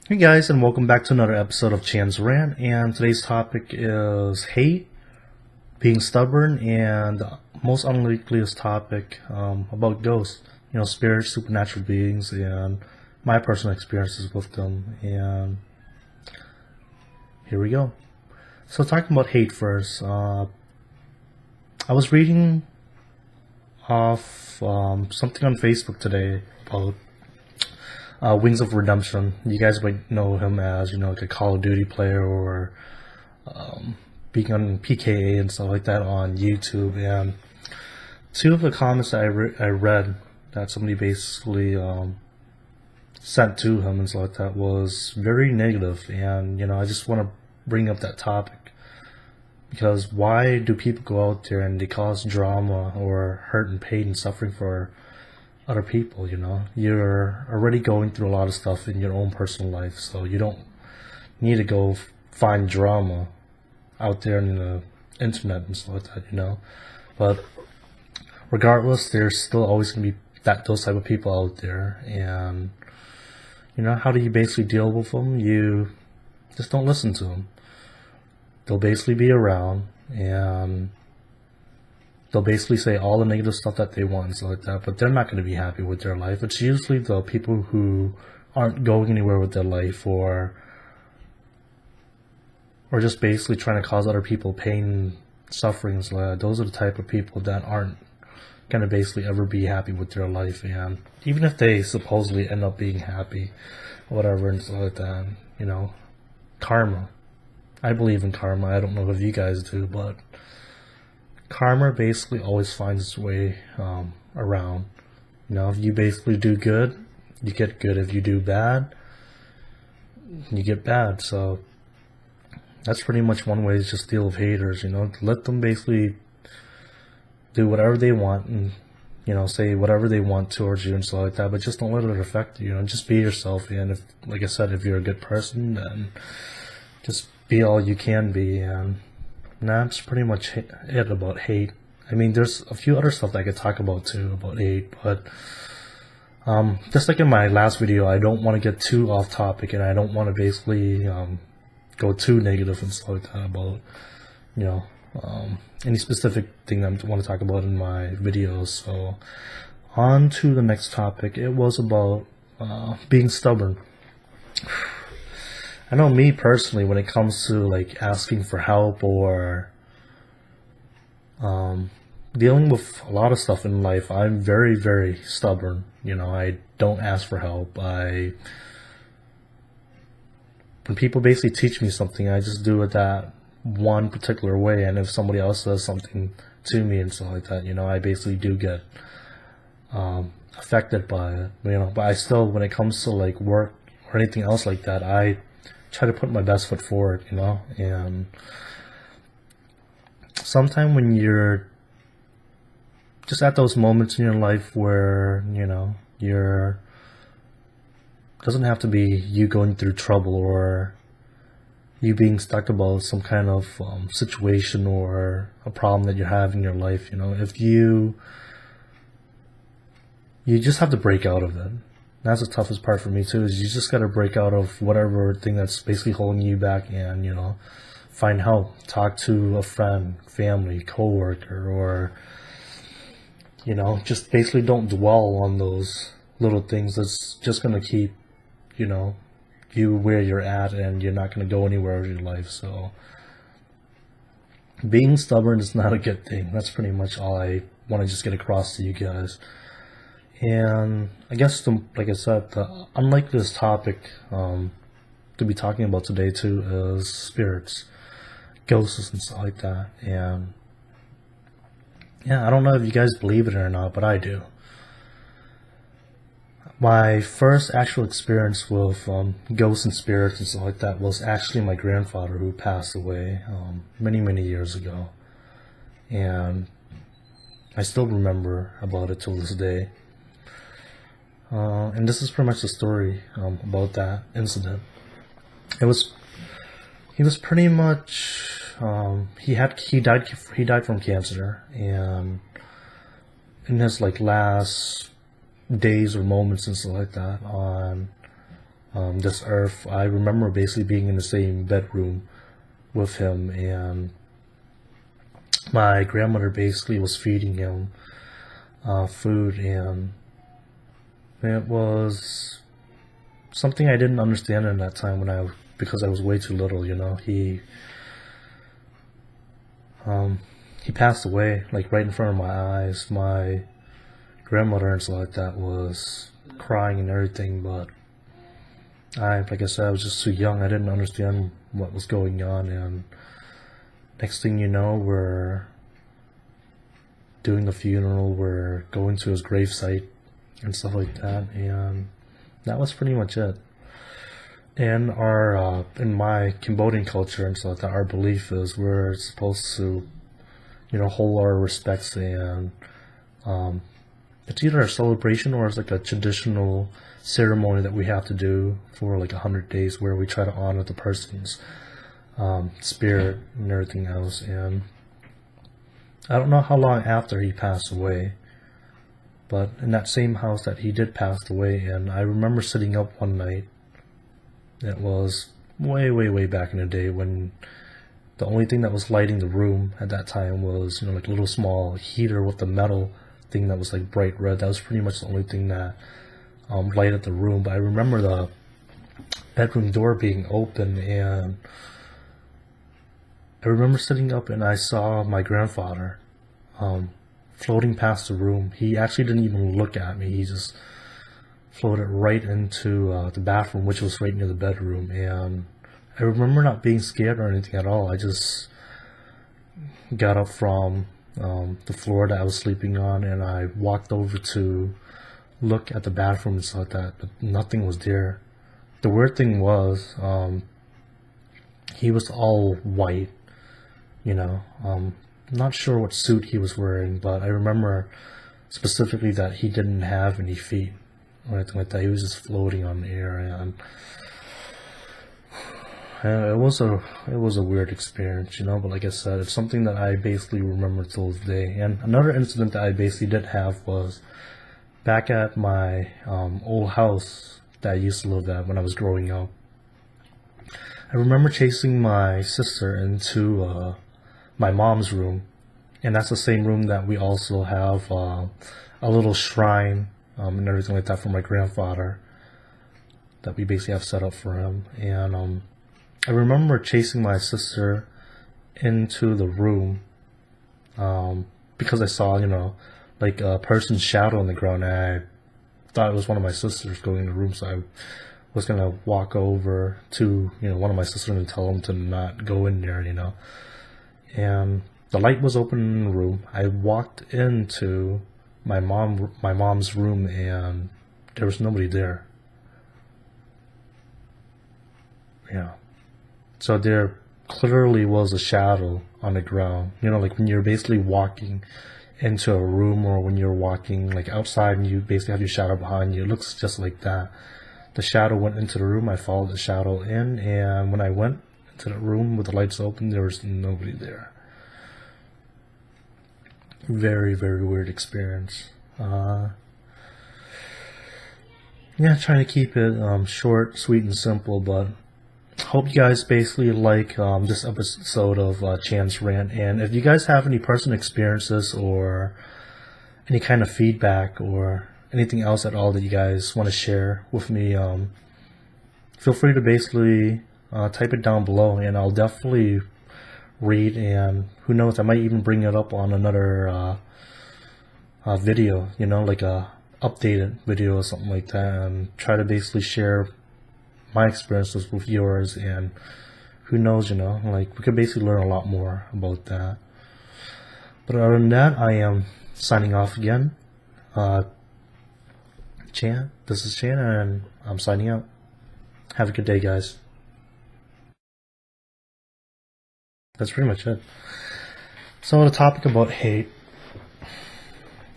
Hey guys, and welcome back to another episode of Chan's Rant. And today's topic is hate, being stubborn, and the most unlikeliest topic about ghosts. You know, spirits, supernatural beings, and my personal experiences with them. And here we go. So, talking about hate first, I was reading off something on Facebook today about Wings of Redemption. You guys might know him as, like a Call of Duty player or being on PKA and stuff like that on YouTube. And two of the comments that I read that somebody basically sent to him and stuff like that was very negative. And, I just want to bring up that topic because why do people go out there and they cause drama or hurt and pain and suffering for other people? You're already going through a lot of stuff in your own personal life, so you don't need to go find drama out there in the internet and stuff like that. But regardless, there's still always going to be those type of people out there. And how do you basically deal with them? You just don't listen to them. They'll basically be around and they'll basically say all the negative stuff that they want and stuff like that, but they're not going to be happy with their life. It's usually the people who aren't going anywhere with their life or just basically trying to cause other people pain, suffering and stuff like that. Those are the type of people that aren't going to basically ever be happy with their life. And even if they supposedly end up being happy, whatever and stuff like that, karma. I believe in karma. I don't know if you guys do, but karma basically always finds its way around. If you basically do good, you get good. If you do bad, you get bad. So that's pretty much one way to just deal with haters. Let them basically do whatever they want and say whatever they want towards you and stuff like that. But just don't let it affect you. Just be yourself. And if, like I said, if you're a good person, then just be all you can be. And that's pretty much it about hate. I mean, there's a few other stuff that I could talk about too about hate, but just like in my last video, I don't want to get too off topic, and I don't want to basically go too negative and stuff like that about any specific thing that I want to talk about in my videos. So on to the next topic. It was about being stubborn. I know me personally, when it comes to like asking for help or dealing with a lot of stuff in life, I'm very, very stubborn. I don't ask for help. When people basically teach me something, I just do it that one particular way. And if somebody else does something to me and stuff like that, I basically do get affected by it. But I still, when it comes to like work or anything else like that, I try to put my best foot forward, and sometimes when you're just at those moments in your life where, you're doesn't have to be you going through trouble or you being stuck about some kind of situation or a problem that you have in your life. If you just have to break out of it. That's the toughest part for me too, is you just got to break out of whatever thing that's basically holding you back and, find help. Talk to a friend, family, coworker, or, just basically don't dwell on those little things. That's just going to keep, you where you're at, and you're not going to go anywhere in your life. So being stubborn is not a good thing. That's pretty much all I want to just get across to you guys. And I guess, like I said, the unlikeliest topic to be talking about today too is spirits, ghosts, and stuff like that. And yeah, I don't know if you guys believe it or not, but I do. My first actual experience with ghosts and spirits and stuff like that was actually my grandfather, who passed away many, many years ago. And I still remember about it till this day. And this is pretty much the story about that incident. He was pretty much he died from cancer, and in his like last days or moments and stuff like that, this earth. I remember basically being in the same bedroom with him, and my grandmother basically was feeding him food, and it was something I didn't understand in that time because I was way too little. He passed away like right in front of my eyes. My grandmother and stuff like that was crying and everything, but like I said, I was just too young. I didn't understand what was going on, and next thing you know, we're doing the funeral, we're going to his gravesite and stuff like that, and that was pretty much it. And in my Cambodian culture and stuff like that, our belief is we're supposed to, hold our respects, and it's either a celebration or it's like a traditional ceremony that we have to do for like 100 days, where we try to honor the person's spirit and everything else. And I don't know how long after he passed away, but in that same house that he did pass away, and I remember sitting up one night. It was way, way, way back in the day when the only thing that was lighting the room at that time was, like a little small heater with the metal thing that was like bright red. That was pretty much the only thing that lighted the room. But I remember the bedroom door being open, and I remember sitting up and I saw my grandfather floating past the room. He actually didn't even look at me. He just floated right into the bathroom, which was right near the bedroom. And I remember not being scared or anything at all. I just got up from the floor that I was sleeping on, and I walked over to look at the bathroom and stuff like that, but nothing was there. The weird thing was, he was all white, not sure what suit he was wearing, but I remember specifically that he didn't have any feet or anything like that. He was just floating on the air, and it was a weird experience, but like I said, it's something that I basically remember till this day. And another incident that I basically did have was back at my old house that I used to live at when I was growing up. I remember chasing my sister into my mom's room, and that's the same room that we also have a little shrine and everything like that for my grandfather that we basically have set up for him. And I remember chasing my sister into the room because I saw, like a person's shadow on the ground, and I thought it was one of my sisters going in the room, so I was going to walk over to, one of my sisters and tell them to not go in there, And the light was open in the room. I walked into my mom's room, and there was nobody there. Yeah. So there clearly was a shadow on the ground. Like when you're basically walking into a room, or when you're walking like outside and you basically have your shadow behind you, it looks just like that. The shadow went into the room, I followed the shadow in, and when I went into the room with the lights open, there was nobody there. Very, very weird experience. Yeah, trying to keep it short, sweet, and simple, but hope you guys basically like this episode of Chan's Rant. And if you guys have any personal experiences or any kind of feedback or anything else at all that you guys want to share with me, feel free to basically type it down below, and I'll definitely read, and who knows, I might even bring it up on another video, like a updated video or something like that, and try to basically share my experiences with yours. And who knows, like we could basically learn a lot more about that. But other than that, I am signing off again. This is Chan, and I'm signing out. Have a good day, guys. That's pretty much it. So the topic about hate.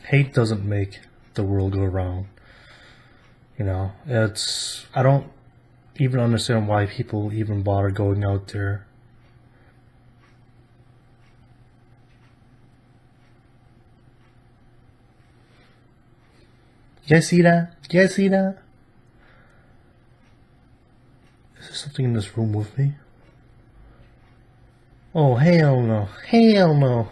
Hate doesn't make the world go round. I don't even understand why people even bother going out there. You guys see that? You guys see that? something in this room with me? Oh, hell no. Hell no.